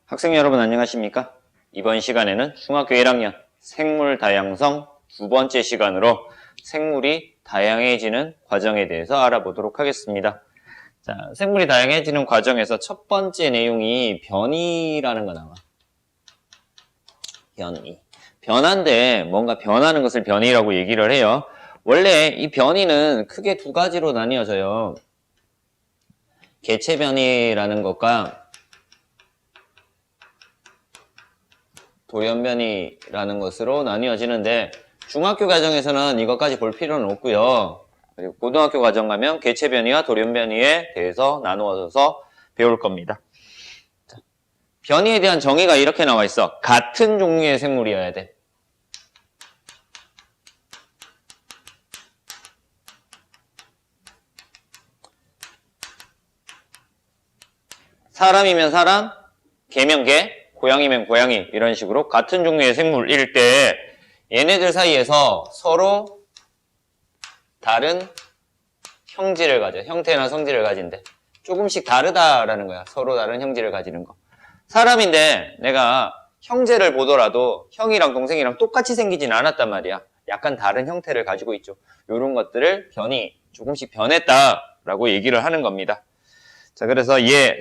학생 여러분 안녕하십니까? 이번 시간에는 중학교 1학년 생물 다양성 두 번째 시간으로 생물이 다양해지는 과정에 대해서 알아보도록 하겠습니다. 자, 생물이 다양해지는 과정에서 첫 번째 내용이 변이라는 거 나와. 변이. 변화인데 뭔가 변하는 것을 변이라고 얘기를 해요. 원래 이 변이는 크게 두 가지로 나뉘어져요. 개체 변이라는 것과 돌연 변이라는 것으로 나뉘어지는데 중학교 과정에서는 이것까지 볼 필요는 없고요. 그리고 고등학교 과정 가면 개체 변이와 돌연 변이에 대해서 나누어서 배울 겁니다. 자, 변이에 대한 정의가 이렇게 나와 있어. 같은 종류의 생물이어야 돼. 사람이면 사람, 개면 개, 고양이면 고양이 이런 식으로 같은 종류의 생물일 때 얘네들 사이에서 서로 다른 형질을 가져. 형태나 성질을 가진대. 조금씩 다르다라는 거야. 서로 다른 형질을 가지는 거. 사람인데 내가 형제를 보더라도 형이랑 동생이랑 똑같이 생기진 않았단 말이야. 약간 다른 형태를 가지고 있죠. 이런 것들을 변이, 조금씩 변했다라고 얘기를 하는 겁니다. 자, 그래서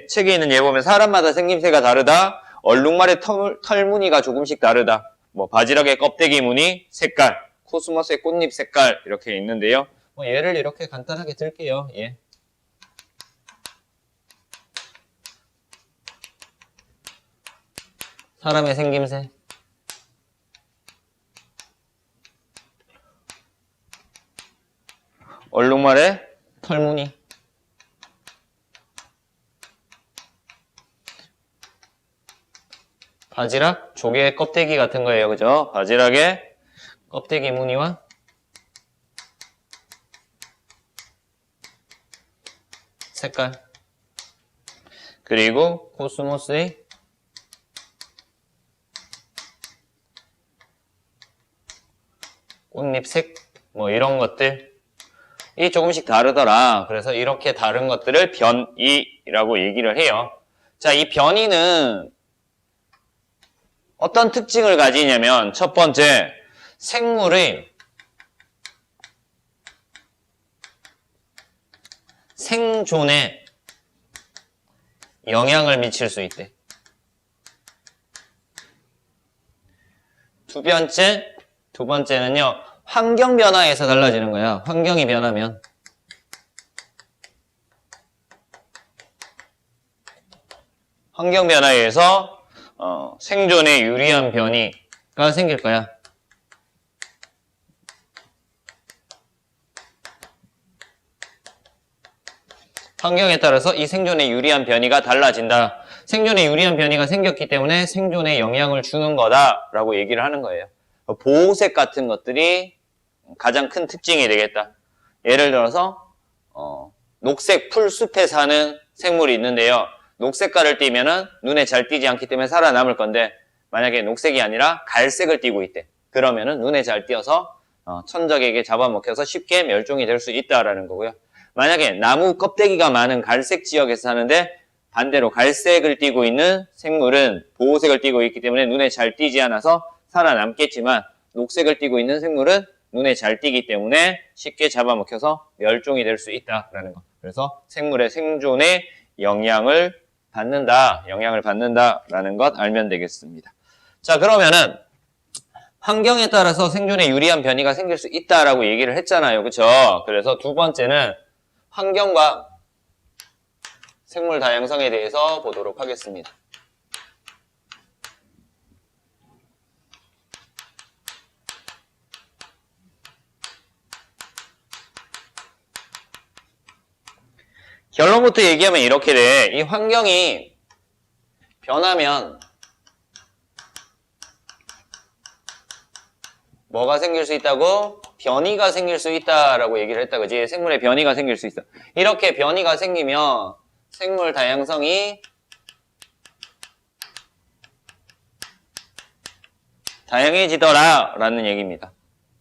책에 있는 보면 사람마다 생김새가 다르다. 얼룩말의 털무늬가 조금씩 다르다. 뭐 바지락의 껍데기 무늬, 색깔, 코스모스의 꽃잎 색깔 이렇게 있는데요. 얘를 이렇게 간단하게 들게요. 사람의 생김새. 얼룩말의 털무늬. 바지락, 조개의 껍데기 같은 거예요. 그죠? 바지락의 껍데기 무늬와 색깔. 그리고 코스모스의 꽃잎색, 뭐 이런 것들. 이 조금씩 다르더라. 그래서 이렇게 다른 것들을 변이라고 얘기를 해요. 자, 이 변이는 어떤 특징을 가지냐면 첫 번째, 생물의 생존에 영향을 미칠 수 있대. 두 번째는요, 환경 변화에서 달라지는 거야. 환경이 변하면. 환경 변화에 의해서 생존에 유리한 변이가 생길 거야. 환경에 따라서 이 생존에 유리한 변이가 달라진다. 생존에 유리한 변이가 생겼기 때문에 생존에 영향을 주는 거다라고 얘기를 하는 거예요. 보호색 같은 것들이 가장 큰 특징이 되겠다. 예를 들어서 녹색 풀숲에 사는 생물이 있는데요. 녹색깔을 띠면은 눈에 잘 띄지 않기 때문에 살아남을 건데 만약에 녹색이 아니라 갈색을 띠고 있대. 그러면은 눈에 잘 띄어서 천적에게 잡아먹혀서 쉽게 멸종이 될 수 있다라는 거고요. 만약에 나무 껍데기가 많은 갈색 지역에서 사는데 반대로 갈색을 띠고 있는 생물은 보호색을 띠고 있기 때문에 눈에 잘 띄지 않아서 살아남겠지만 녹색을 띠고 있는 생물은 눈에 잘 띄기 때문에 쉽게 잡아먹혀서 멸종이 될 수 있다라는 거. 그래서 생물의 생존에 영향을 받는다라는 것 알면 되겠습니다. 자, 그러면은 환경에 따라서 생존에 유리한 변이가 생길 수 있다라고 얘기를 했잖아요. 그렇죠? 그래서 두 번째는 환경과 생물 다양성에 대해서 보도록 하겠습니다. 결론부터 얘기하면 이렇게 돼. 이 환경이 변하면 뭐가 생길 수 있다고? 변이가 생길 수 있다라고 얘기를 했다. 그지? 생물의 변이가 생길 수 있어. 이렇게 변이가 생기면 생물 다양성이 다양해지더라 라는 얘기입니다.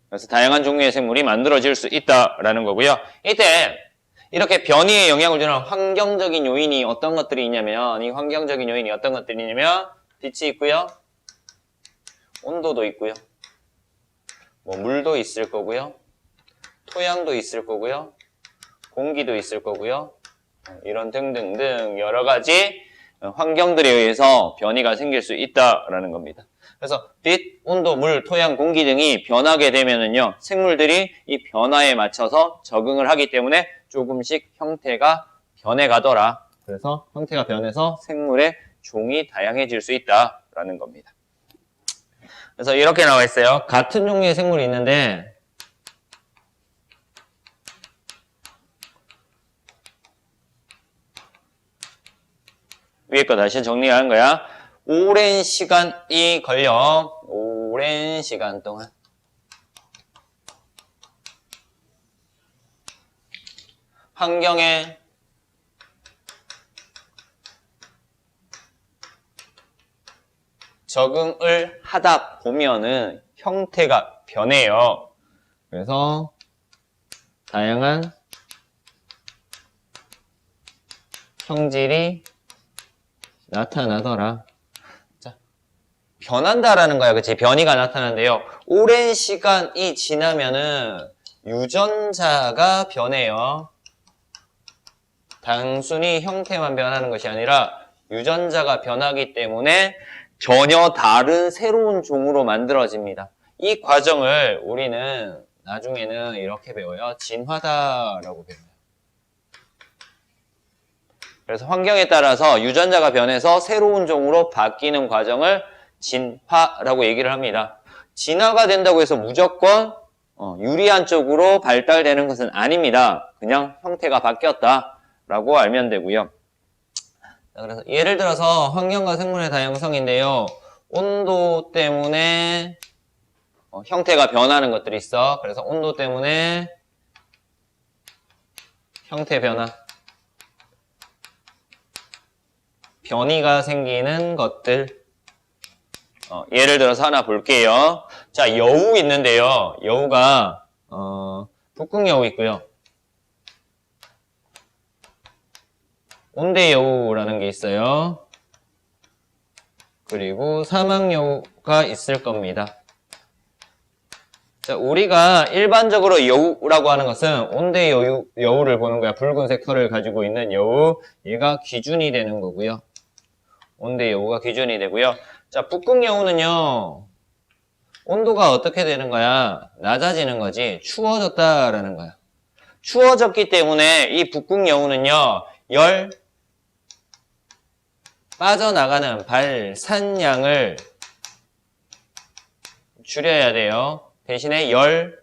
그래서 다양한 종류의 생물이 만들어질 수 있다라는 거고요. 이때 이렇게 변이에 영향을 주는 환경적인 요인이 어떤 것들이 있냐면, 이 환경적인 요인이 어떤 것들이 있냐면, 빛이 있고요, 온도도 있고요, 뭐 물도 있을 거고요, 토양도 있을 거고요, 공기도 있을 거고요, 이런 등등등 여러 가지 환경들에 의해서 변이가 생길 수 있다라는 겁니다. 그래서 빛, 온도, 물, 토양, 공기 등이 변하게 되면은요, 생물들이 이 변화에 맞춰서 적응을 하기 때문에 조금씩 형태가 변해가더라. 그래서 형태가 변해서 생물의 종이 다양해질 수 있다라는 겁니다. 그래서 이렇게 나와 있어요. 같은 종류의 생물이 있는데 위에 거 다시 정리하는 거야. 오랜 시간이 걸려 오랜 시간 동안 환경에 적응을 하다 보면은 형태가 변해요. 그래서 다양한 형질이 나타나더라. 자, 변한다라는 거야. 그치? 변이가 나타나는데요. 오랜 시간이 지나면은 유전자가 변해요. 단순히 형태만 변하는 것이 아니라 유전자가 변하기 때문에 전혀 다른 새로운 종으로 만들어집니다. 이 과정을 우리는 나중에는 이렇게 배워요. 진화다라고 배워요. 그래서 환경에 따라서 유전자가 변해서 새로운 종으로 바뀌는 과정을 진화라고 얘기를 합니다. 진화가 된다고 해서 무조건 유리한 쪽으로 발달되는 것은 아닙니다. 그냥 형태가 바뀌었다라고 알면 되고요. 그래서 예를 들어서 환경과 생물의 다양성인데요. 온도 때문에 형태가 변하는 것들이 있어. 그래서 온도 때문에 형태 변화, 변이가 생기는 것들. 예를 들어서 하나 볼게요. 자, 여우 있는데요. 여우가 북극여우 있고요. 온대여우라는 게 있어요. 그리고 사막여우가 있을 겁니다. 자, 우리가 일반적으로 여우라고 하는 것은 온대여우를 보는 거야. 붉은색 털을 가지고 있는 여우. 얘가 기준이 되는 거고요. 온대여우가 기준이 되고요. 자, 북극여우는요. 온도가 어떻게 되는 거야? 낮아지는 거지. 추워졌다라는 거야. 추워졌기 때문에 이 북극여우는요. 열 빠져나가는 발산량을 줄여야 돼요. 대신에 열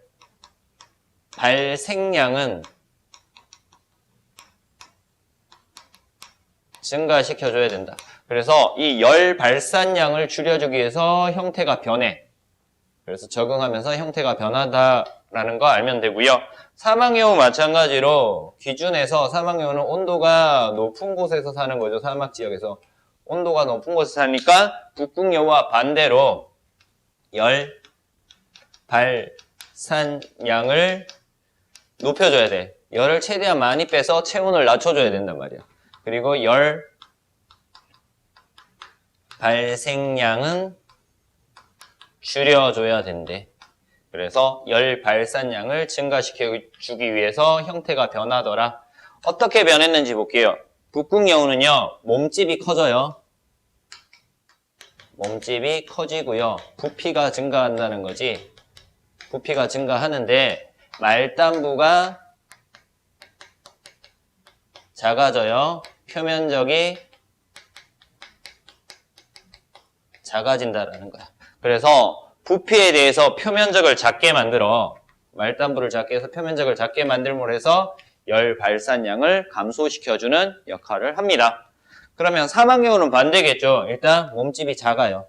발생량은 증가시켜줘야 된다. 그래서 이 열 발산량을 줄여주기 위해서 형태가 변해. 그래서 적응하면서 형태가 변하다라는 거 알면 되고요. 사막여우 마찬가지로 기준에서 사막여우는 온도가 높은 곳에서 사는 거죠. 사막 지역에서. 온도가 높은 곳에서 사니까 북극여우와 반대로 열 발산량을 높여줘야 돼. 열을 최대한 많이 빼서 체온을 낮춰줘야 된단 말이야. 그리고 열 발생량은 줄여줘야 된대. 그래서 열 발산량을 증가시켜주기 위해서 형태가 변하더라. 어떻게 변했는지 볼게요. 북극여우는요, 몸집이 커져요. 몸집이 커지고요. 부피가 증가한다는 거지. 부피가 증가하는데 말단부가 작아져요. 표면적이 작아진다라는 거야. 그래서 부피에 대해서 표면적을 작게 만들어. 말단부를 작게 해서 표면적을 작게 만들므로 해서 열 발산량을 감소시켜주는 역할을 합니다. 그러면 사막여우는 반대겠죠. 일단 몸집이 작아요.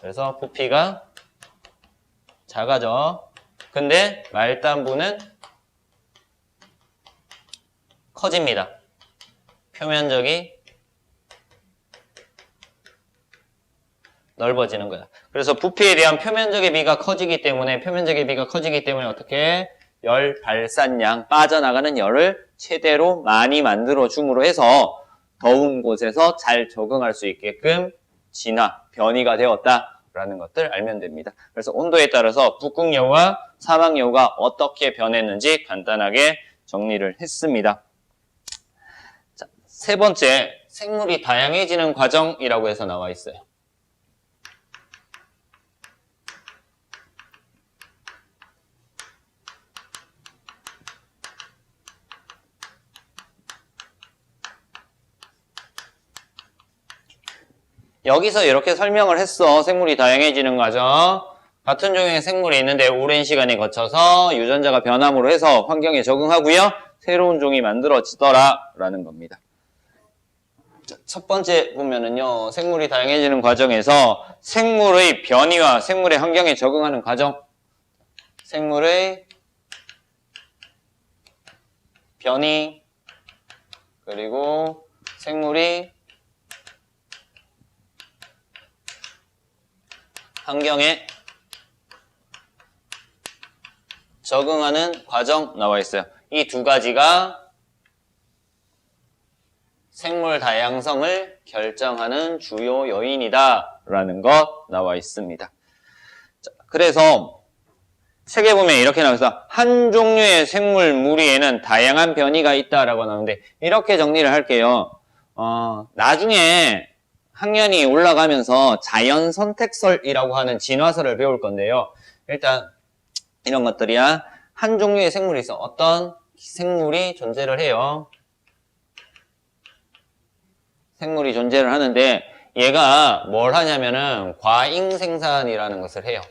그래서 부피가 작아져. 근데 말단부는 커집니다. 표면적이 넓어지는 거야. 그래서 부피에 대한 표면적의 비가 커지기 때문에 어떻게 열 발산량, 빠져나가는 열을 최대로 많이 만들어 줌으로 해서 더운 곳에서 잘 적응할 수 있게끔 진화, 변이가 되었다라는 것들 알면 됩니다. 그래서 온도에 따라서 북극여우와 사막여우가 어떻게 변했는지 간단하게 정리를 했습니다. 자, 세 번째, 생물이 다양해지는 과정이라고 해서 나와 있어요. 여기서 이렇게 설명을 했어. 생물이 다양해지는 과정. 같은 종류의 생물이 있는데 오랜 시간에 거쳐서 유전자가 변함으로 해서 환경에 적응하고요. 새로운 종이 만들어지더라 라는 겁니다. 자, 첫 번째 보면은요. 생물이 다양해지는 과정에서 생물의 변이와 생물의 환경에 적응하는 과정. 생물의 변이 그리고 생물이 환경에 적응하는 과정 나와 있어요. 이 두 가지가 생물 다양성을 결정하는 주요 요인이다 라는 것 나와 있습니다. 자, 그래서 책에 보면 이렇게 나와서 한 종류의 생물 무리에는 다양한 변이가 있다라고 나오는데 이렇게 정리를 할게요. 나중에 학년이 올라가면서 자연 선택설이라고 하는 진화설을 배울 건데요. 일단 이런 것들이야. 한 종류의 생물이 있어. 어떤 생물이 존재를 해요. 생물이 존재를 하는데 얘가 뭘 하냐면은 과잉 생산이라는 것을 해요.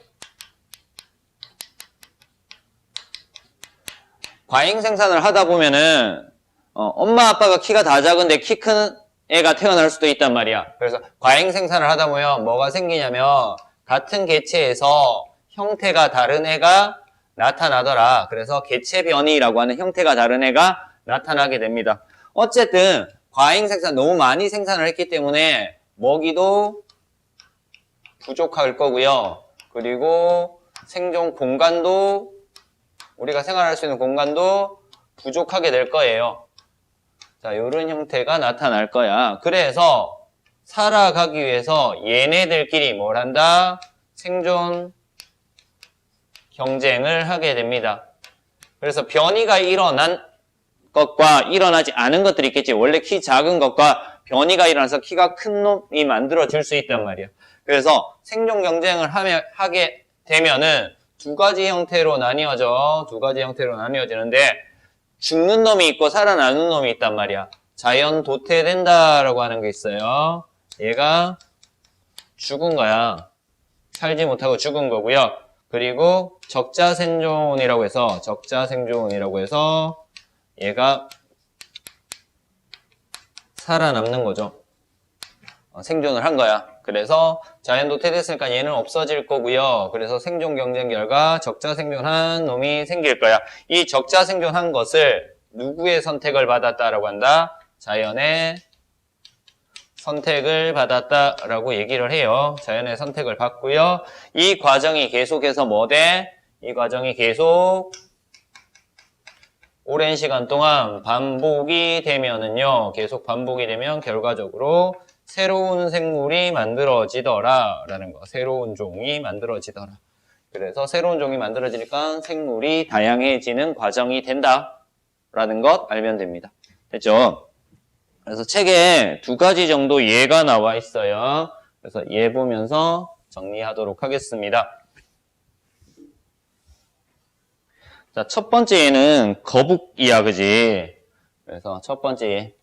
과잉 생산을 하다 보면은 엄마 아빠가 키가 다 작은데 키 큰 애가 태어날 수도 있단 말이야. 그래서 과잉 생산을 하다 보면 뭐가 생기냐면 같은 개체에서 형태가 다른 애가 나타나더라. 그래서 개체 변이라고 하는 형태가 다른 애가 나타나게 됩니다. 어쨌든 과잉 생산, 너무 많이 생산을 했기 때문에 먹이도 부족할 거고요. 그리고 생존 공간도 우리가 생활할 수 있는 공간도 부족하게 될 거예요. 자, 이런 형태가 나타날 거야. 그래서 살아가기 위해서 얘네들끼리 뭘 한다? 생존 경쟁을 하게 됩니다. 그래서 변이가 일어난 것과 일어나지 않은 것들이 있겠지. 원래 키 작은 것과 변이가 일어나서 키가 큰 놈이 만들어질 수 있단 말이야. 그래서 생존 경쟁을 하게 되면은 두 가지 형태로 나뉘어져. 두 가지 형태로 나뉘어지는데 죽는 놈이 있고 살아나는 놈이 있단 말이야. 자연 도태된다라고 하는 게 있어요. 얘가 죽은 거야. 살지 못하고 죽은 거고요. 그리고 적자생존이라고 해서 얘가 살아남는 거죠. 생존을 한 거야. 그래서 자연 도태됐으니까 얘는 없어질 거고요. 그래서 생존 경쟁 결과 적자생존한 놈이 생길 거야. 이 적자생존한 것을 누구의 선택을 받았다라고 한다? 자연의 선택을 받았다라고 얘기를 해요. 자연의 선택을 받고요. 이 과정이 계속해서 뭐 돼? 이 과정이 계속 오랜 시간 동안 반복이 되면은요. 계속 반복이 되면 결과적으로 새로운 생물이 만들어지더라 라는 거. 새로운 종이 만들어지더라. 그래서 새로운 종이 만들어지니까 생물이 다양해지는 과정이 된다 라는 것 알면 됩니다. 됐죠? 그래서 책에 두 가지 정도 예가 나와 있어요. 그래서 예 보면서 정리하도록 하겠습니다. 자, 첫 번째 예는 거북이야, 그지? 그래서 첫 번째 예.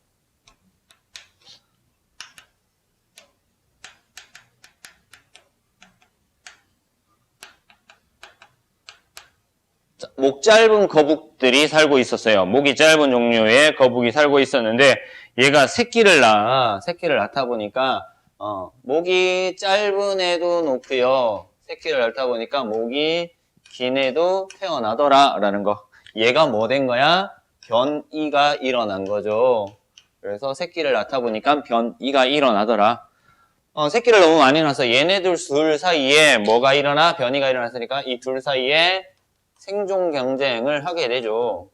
자, 목 짧은 거북들이 살고 있었어요. 목이 짧은 종류의 거북이 살고 있었는데 얘가 새끼를 낳다 보니까 목이 짧은 애도 놓고요. 새끼를 낳다 보니까 목이 긴 애도 태어나더라 라는 거. 얘가 뭐 된 거야? 변이가 일어난 거죠. 그래서 새끼를 낳다 보니까 변이가 일어나더라. 새끼를 너무 많이 낳아서 얘네들 둘 사이에 뭐가 일어나? 변이가 일어났으니까 이 둘 사이에 생존 경쟁을 하게 되죠.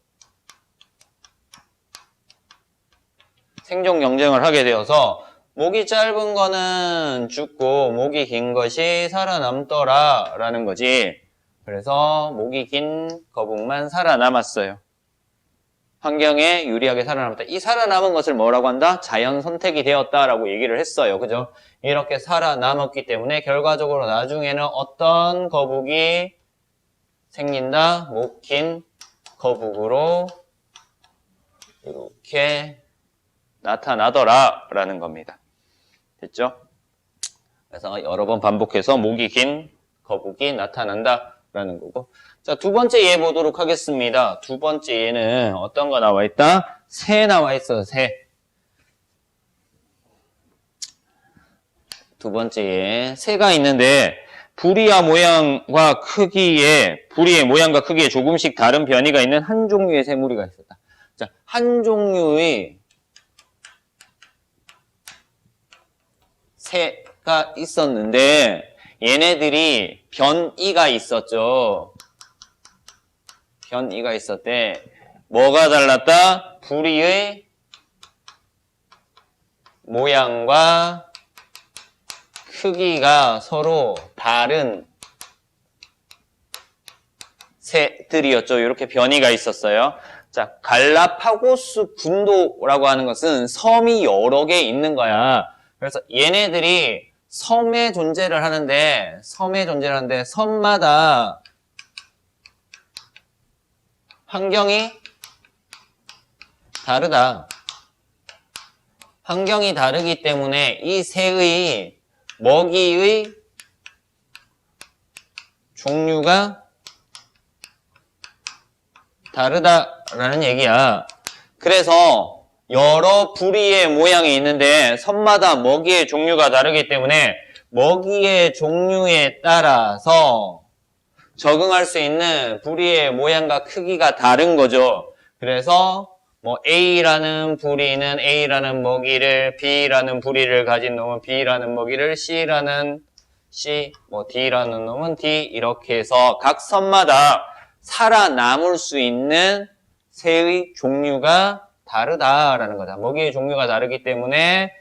생존 경쟁을 하게 되어서 목이 짧은 거는 죽고 목이 긴 것이 살아남더라 라는 거지. 그래서 목이 긴 거북만 살아남았어요. 환경에 유리하게 살아남았다. 이 살아남은 것을 뭐라고 한다? 자연 선택이 되었다라고 얘기를 했어요. 그죠? 이렇게 살아남았기 때문에 결과적으로 나중에는 어떤 거북이 생긴다? 목 긴 거북으로 이렇게 나타나더라 라는 겁니다. 됐죠? 그래서 여러 번 반복해서 목이 긴 거북이 나타난다 라는 거고. 자, 두 번째 예 보도록 하겠습니다. 두 번째 예는 어떤 거 나와 있다? 새 나와 있어요, 새. 두 번째 예, 새가 있는데 부리의 모양과 크기에 조금씩 다른 변이가 있는 한 종류의 새무리가 있었다. 자, 한 종류의 새가 있었는데 얘네들이 변이가 있었죠. 변이가 있었대. 뭐가 달랐다? 부리의 모양과 크기가 서로 다른 새들이었죠. 이렇게 변이가 있었어요. 자, 갈라파고스 군도라고 하는 것은 섬이 여러 개 있는 거야. 그래서 얘네들이 섬에 존재를 하는데 섬마다 환경이 다르다. 환경이 다르기 때문에 이 새의 먹이의 종류가 다르다라는 얘기야. 그래서 여러 부리의 모양이 있는데 섬마다 먹이의 종류가 다르기 때문에 먹이의 종류에 따라서 적응할 수 있는 부리의 모양과 크기가 다른 거죠. 그래서 뭐 A라는 부리는 A라는 먹이를, B라는 부리를 가진 놈은 B라는 먹이를, C라는 C, 뭐 D라는 놈은 D, 이렇게 해서 각 섬마다 살아남을 수 있는 새의 종류가 다르다라는 거다. 먹이의 종류가 다르기 때문에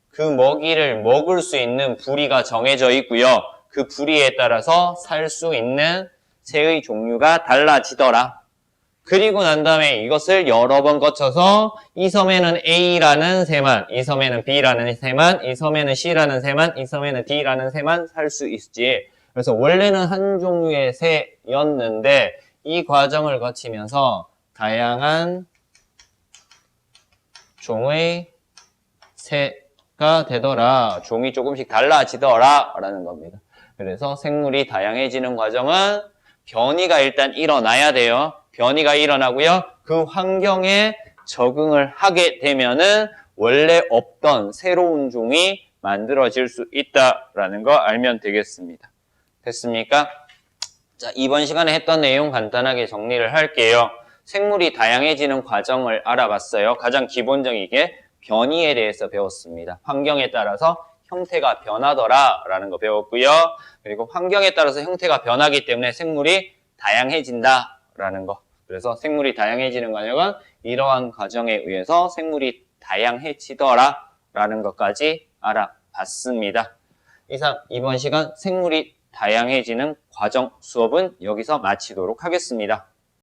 그 먹이를 먹을 수 있는 부리가 정해져 있고요. 그 부리에 따라서 살 수 있는 새의 종류가 달라지더라. 그리고 난 다음에 이것을 여러 번 거쳐서 이 섬에는 A라는 새만, 이 섬에는 B라는 새만, 이 섬에는 C라는 새만, 이 섬에는 D라는 새만 살 수 있지. 그래서 원래는 한 종류의 새였는데 이 과정을 거치면서 다양한 종의 새가 되더라. 종이 조금씩 달라지더라 라는 겁니다. 그래서 생물이 다양해지는 과정은 변이가 일단 일어나야 돼요. 변이가 일어나고요. 그 환경에 적응을 하게 되면은 원래 없던 새로운 종이 만들어질 수 있다라는 거 알면 되겠습니다. 됐습니까? 자, 이번 시간에 했던 내용 간단하게 정리를 할게요. 생물이 다양해지는 과정을 알아봤어요. 가장 기본적이게 변이에 대해서 배웠습니다. 환경에 따라서 형태가 변하더라 라는 거 배웠고요. 그리고 환경에 따라서 형태가 변하기 때문에 생물이 다양해진다 라는 거. 그래서 생물이 다양해지는 과정은 이러한 과정에 의해서 생물이 다양해지더라 라는 것까지 알아봤습니다. 이상 이번 시간 생물이 다양해지는 과정 수업은 여기서 마치도록 하겠습니다.